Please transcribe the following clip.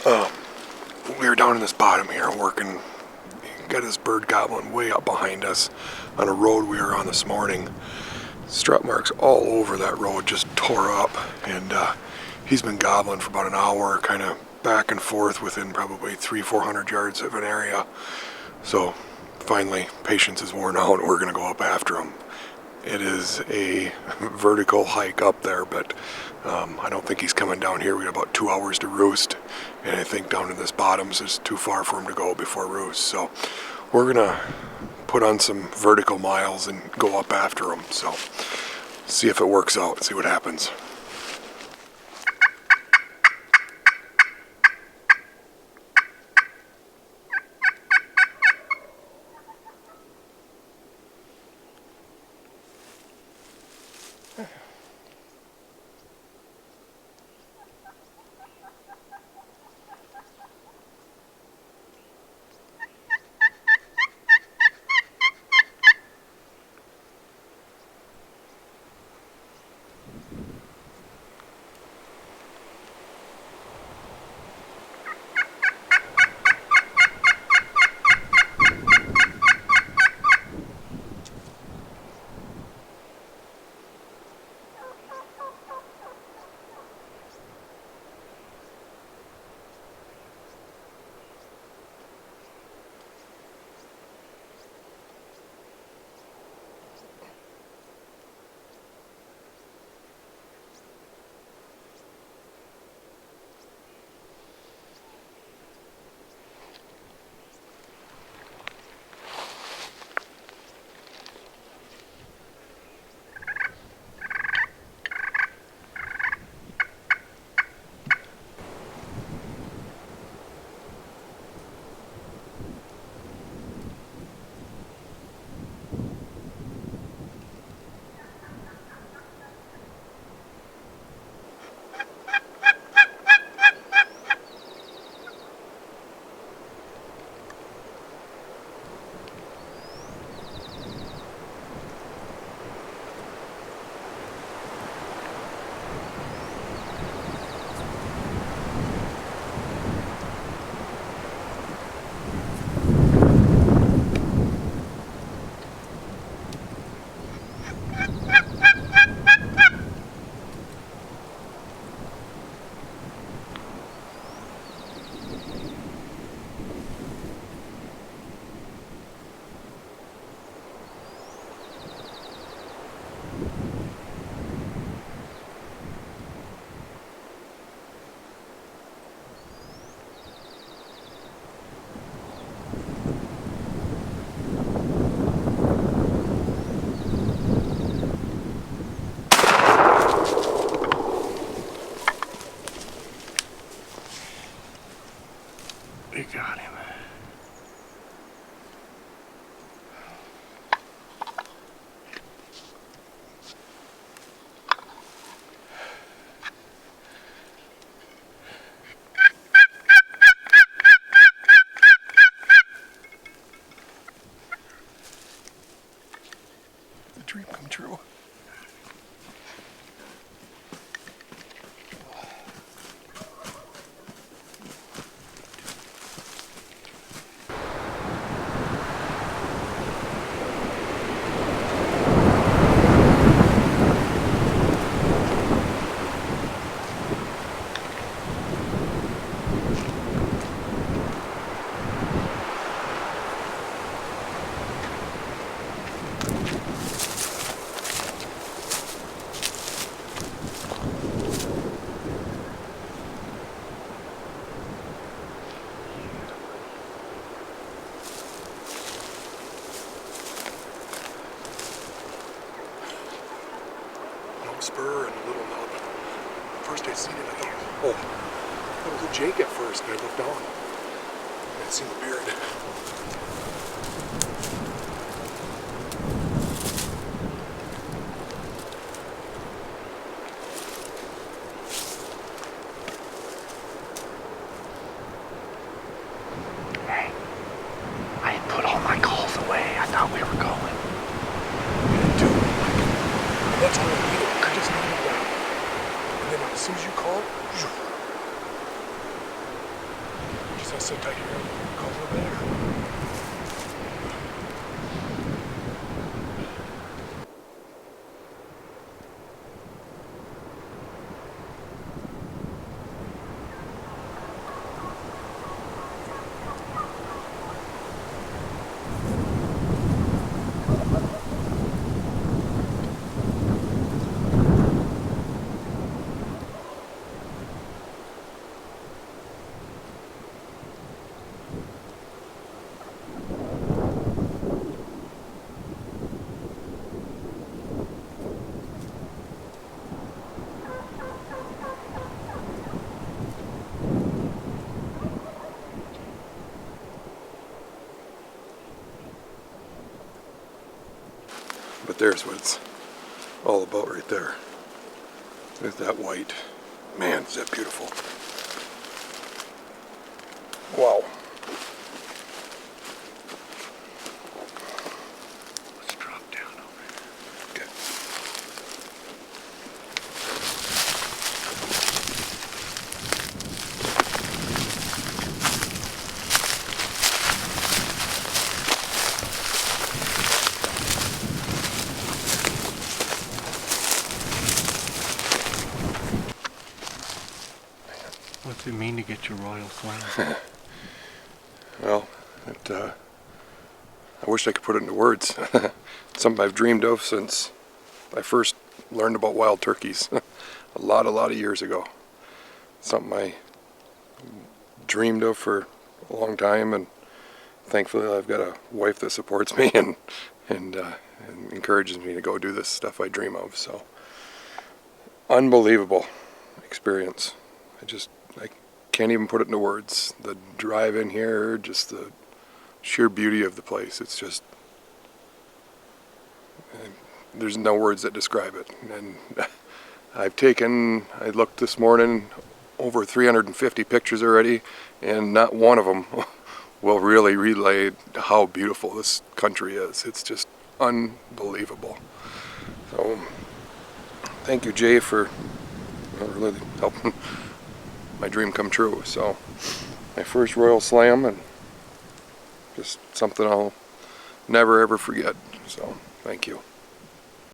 We were down in this bottom here working. Got this bird goblin way up behind us on a road we were on this morning. Strut marks all over that road, just tore up, and he's been gobbling for about an hour, kind of back and forth within probably 300-400 yards of an area. So finally, patience is worn out, and we're going to go up after him. It is a vertical hike up there, but I don't think he's coming down here. We got about 2 hours to roost, and I think down in this bottoms is too far for him to go before roost. So we're gonna put on some vertical miles and go up after him. So see if it works out, see what happens. We got him. The dream come true. Spur and a little nub. First I seen it, I thought, oh, that was a Jake at first, and I looked down. I'd seen the beard. Hey, I had put all my calls away. I thought we were going. You did too. And that's all I needed. I just needed that. And then as soon as you called, So sit tight here. Calls over there. But there's what it's all about right there. With that white. Man, is that beautiful. Wow. Let's drop down over here. Okay. What's it mean to get your royal slam? Well, I wish I could put it into words. It's something I've dreamed of since I first learned about wild turkeys a lot of years ago. Something I dreamed of for a long time, and thankfully I've got a wife that supports me and encourages me to go do this stuff I dream of. So, unbelievable experience. I can't even put it into words. The drive in here, just the sheer beauty of the place. It's just, there's no words that describe it. And I looked this morning, over 350 pictures already, and not one of them will really relay how beautiful this country is. It's just unbelievable. So, thank you, Jay, for really helping my dream come true. So, my first Royal Slam, and just something I'll never ever forget. So, thank you.